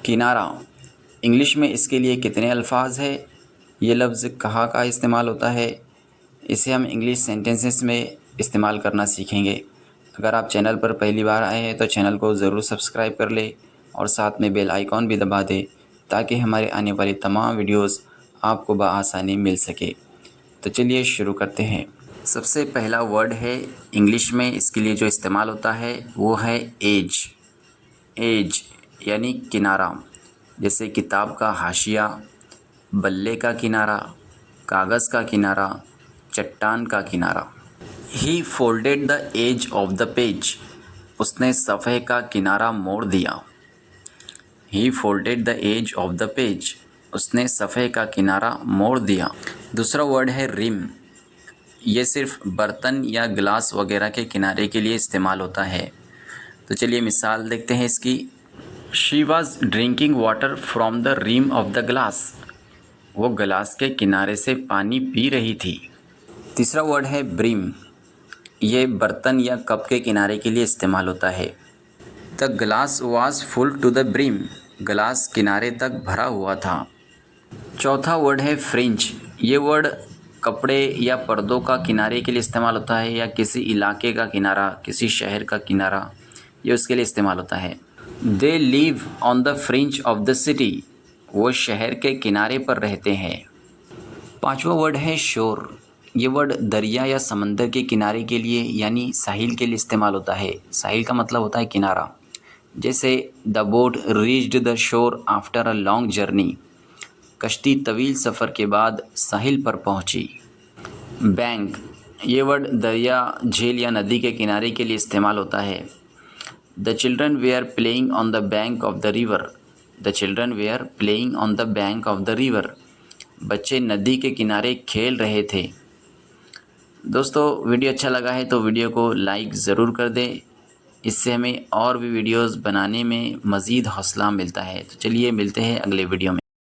किनारा, इंग्लिश में इसके लिए कितने अल्फाज है? ये लफ्ज़ कहाँ का इस्तेमाल होता है? इसे हम इंग्लिश सेंटेंसेस में इस्तेमाल करना सीखेंगे। अगर आप चैनल पर पहली बार आए हैं तो चैनल को ज़रूर सब्सक्राइब कर लें और साथ में बेल आइकॉन भी दबा दें ताकि हमारे आने वाली तमाम वीडियोस आपको बआसानी मिल सके। तो चलिए शुरू करते हैं। सबसे पहला वर्ड है इंग्लिश में इसके लिए जो इस्तेमाल होता है वो है एज। एज यानी किनारा, जैसे किताब का हाशिया, बल्ले का किनारा, कागज़ का किनारा, चट्टान का किनारा। He folded the edge of the page, उसने सफ़े का किनारा मोड़ दिया। He folded the edge of the page, उसने सफ़े का किनारा मोड़ दिया। दूसरा वर्ड है रिम। ये सिर्फ बर्तन या गिलास वगैरह के किनारे के लिए इस्तेमाल होता है। तो चलिए मिसाल देखते हैं इसकी। She was drinking water from the rim of the glass, वो गिलास के किनारे से पानी पी रही थी। तीसरा वर्ड है ब्रिम। ये बर्तन या कप के किनारे के लिए इस्तेमाल होता है। The glass was full to the brim, गिलास किनारे तक भरा हुआ था। चौथा वर्ड है फ्रिंज। ये वर्ड कपड़े या पर्दों का किनारे के लिए इस्तेमाल होता है या किसी इलाके का किनारा, किसी शहर का किनारा, ये उसके लिए इस्तेमाल होता है। They live on the fringe of the city, वो शहर के किनारे पर रहते हैं। पांचवा वर्ड है शोर। ये वर्ड दरिया या समंदर के किनारे के लिए यानी साहिल के लिए इस्तेमाल होता है। साहिल का मतलब होता है किनारा। जैसे the boat reached the shore after a long journey, कश्ती तवील सफ़र के बाद साहिल पर पहुंची। बैंक, ये वर्ड दरिया, झील या नदी के किनारे के लिए इस्तेमाल होता है। The children were playing on the bank of the river, the children were playing on the bank of the river, बच्चे नदी के किनारे खेल रहे थे। दोस्तों, वीडियो अच्छा लगा है तो वीडियो को लाइक ज़रूर कर दें, इससे हमें और भी वीडियोस बनाने में मज़ीद हौसला मिलता है। तो चलिए मिलते हैं अगले वीडियो में।